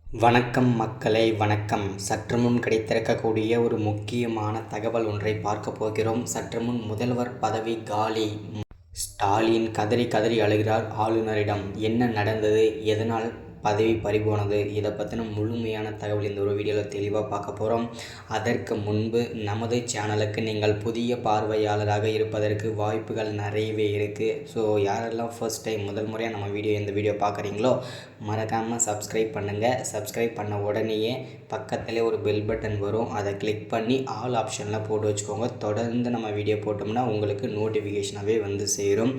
வணக்கம் மக்களே, வணக்கம். சற்று முன் கிடைத்திருக்கக்கூடிய ஒரு முக்கியமான தகவல் ஒன்றை பார்க்க போகிறோம். சற்று முன் முதல்வர் பதவி காலி. ஸ்டாலின் கதறி கதறி அழுகிறார் ஆளுநரிடம். என்ன நடந்தது, எதனால் பதவி பறிபோனது, இதை பற்றின முழுமையான தகவல் இந்த ஒரு வீடியோவில் தெளிவாக பார்க்க போகிறோம். அதற்கு முன்பு நமது சேனலுக்கு நீங்கள் புதிய பார்வையாளராக இருப்பதற்கு வாய்ப்புகள் நிறையவே இருக்குது. ஸோ யாரெல்லாம் ஃபர்ஸ்ட் டைம் முதல் முறையாக நம்ம இந்த வீடியோ பார்க்குறீங்களோ மறக்காமல் சப்ஸ்கிரைப் பண்ணுங்கள். சப்ஸ்கிரைப் பண்ண உடனேயே பக்கத்திலே ஒரு பெல் பட்டன் வரும், அதை கிளிக் பண்ணி ஆல் ஆப்ஷனில் போட்டு வச்சுக்கோங்க. தொடர்ந்து நம்ம வீடியோ போட்டோம்னா உங்களுக்கு நோட்டிஃபிகேஷனாகவே வந்து சேரும்.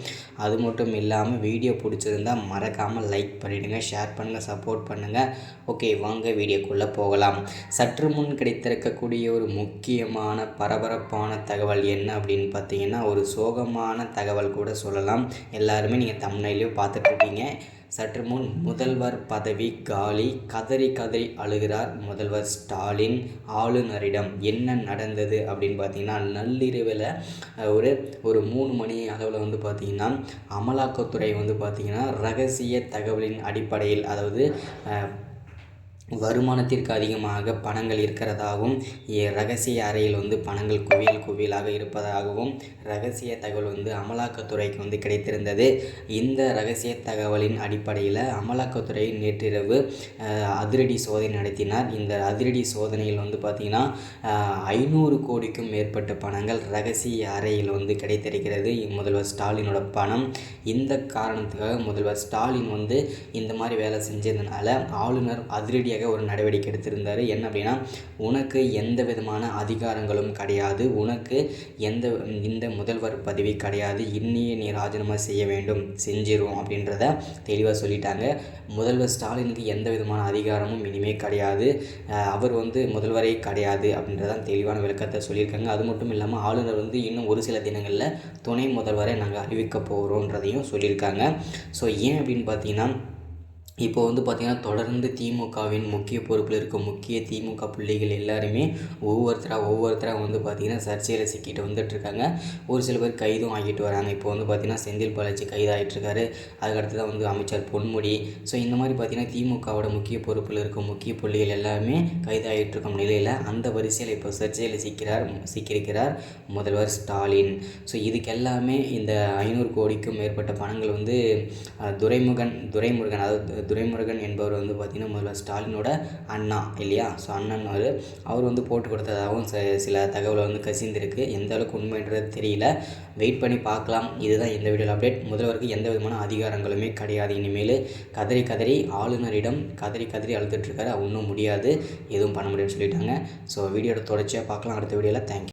அது மட்டும் இல்லாமல் வீடியோ பிடிச்சிருந்தால் மறக்காமல் லைக் பண்ணிவிடுங்க, ஷேர் பண்ணுங்கள், சப்போர்ட் பண்ணுங்கள். ஓகே, வாங்க வீடியோக்குள்ளே போகலாம். சற்று முன் கிடைத்திருக்கக்கூடிய ஒரு முக்கியமான பரபரப்பான தகவல் என்ன அப்படின்னு பார்த்தீங்கன்னா, ஒரு சோகமான தகவல் கூட சொல்லலாம். எல்லாருமே நீங்கள் தம்ப்நெயிலையும் பார்த்துட்ருக்கீங்க. சற்று முன் முதல்வர் பதவி காலி. கதறி கதறி அழுகிறார் முதல்வர் ஸ்டாலின் ஆளுநரிடம். என்ன நடந்தது அப்படின்னு பார்த்தீங்கன்னா, நள்ளிரவில் ஒரு 3 மணி அளவில் வந்து பார்த்திங்கன்னா அமலாக்கத்துறை வந்து பார்த்திங்கன்னா ரகசிய தகவலின் அடிப்படையில், அதாவது வருமானத்திற்கு அதிகமாக பணங்கள் இருக்கிறதாகவும், ரகசிய அறையில் வந்து பணங்கள் குவியலாக இருப்பதாகவும் ரகசிய தகவல் வந்து அமலாக்கத்துறைக்கு வந்து கிடைத்திருந்தது. இந்த ரகசிய தகவலின் அடிப்படையில் அமலாக்கத்துறை நேற்றிரவு அதிரடி சோதனை நடத்தினார். இந்த அதிரடி சோதனையில் வந்து பார்த்திங்கன்னா 500 கோடிக்கும் மேற்பட்ட பணங்கள் ரகசிய அறையில் வந்து கிடைத்திருக்கிறது. முதல்வர் ஸ்டாலினோட பணம். இந்த காரணத்துக்காக முதல்வர் ஸ்டாலின் வந்து இந்த மாதிரி வேலை செஞ்சதுனால ஆளுநர் அதிரடியாக ஒரு நடவடிக்கை எடுத்திருந்தார். என்ன அப்படின்னா, உனக்கு எந்த விதமான அதிகாரங்களும் கிடையாது, உனக்கு இந்த முதல்வர் பதவி கிடையாது, இன்னையே நீ ராஜினாமா செய்ய வேண்டும், செஞ்சிரும் அப்படின்றத தெளிவாக சொல்லிட்டாங்க. முதல்வர் ஸ்டாலினுக்கு எந்த விதமான அதிகாரமும் இனிமேல் கிடையாது, அவர் வந்து முதல்வரே கிடையாது அப்படின்றதான் தெளிவான விளக்கத்தை சொல்லியிருக்காங்க. அது மட்டும் இல்லாமல் ஆளுநர் வந்து இன்னும் ஒரு சில தினங்களில் துணை முதல்வரை நாங்கள் அறிவிக்க போகிறோன்றதையும் சொல்லியிருக்காங்க. ஸோ ஏன் அப்படின்னு பார்த்தீங்கன்னா, இப்போ வந்து பார்த்திங்கன்னா தொடர்ந்து திமுகவின் முக்கிய பொறுப்பில் இருக்க முக்கிய திமுக புள்ளிகள் எல்லாருமே ஒவ்வொருத்தராக வந்து பார்த்திங்கன்னா சர்ச்சையில் சிக்கிட்டு வந்துட்டுருக்காங்க. ஒரு சில பேர் கைதும் ஆகிட்டு வராங்க. இப்போ வந்து பார்த்திங்கன்னா செந்தில் பாலாஜி கைதாகிட்டுருக்காரு. அதுக்கடுத்து தான் வந்து அமைச்சர் பொன்முடி. ஸோ இந்த மாதிரி பார்த்திங்கன்னா திமுகவோட முக்கிய பொறுப்பில் இருக்க முக்கிய புள்ளிகள் எல்லாருமே கைதாகிட்டுருக்கும் நிலையில் அந்த வரிசையில் இப்போ சர்ச்சையில் சிக்கியிருக்கிறார் முதல்வர் ஸ்டாலின். ஸோ இதுக்கு எல்லாமே இந்த 500 கோடிக்கும் மேற்பட்ட பணங்கள் வந்து துரைமுருகன் அதாவது துரைமுருகன் என்பவர் வந்து பார்த்திங்கன்னா முதல்வர் ஸ்டாலினோட அண்ணா இல்லையா. ஸோ அண்ணன் அவர் வந்து போட்டு கொடுத்ததாகவும் சில தகவலை வந்து கசிந்திருக்கு. எந்த அளவுக்கு உண்மைன்றது தெரியல, வெயிட் பண்ணி பார்க்கலாம். இதுதான் இந்த வீடியோவில் அப்டேட். முதல்வருக்கு எந்த விதமான அதிகாரங்களுமே கிடையாது. இனிமேல் கதறி ஆளுநரிடம் கதறி அழுதுட்டுருக்காரு. ஒன்றும் முடியாது, எதுவும் பண்ண முடியும்னு சொல்லிட்டாங்க. ஸோ வீடியோட தொடர்ச்சியாக பார்க்கலாம் அடுத்த வீடியோவில். தேங்க்யூ.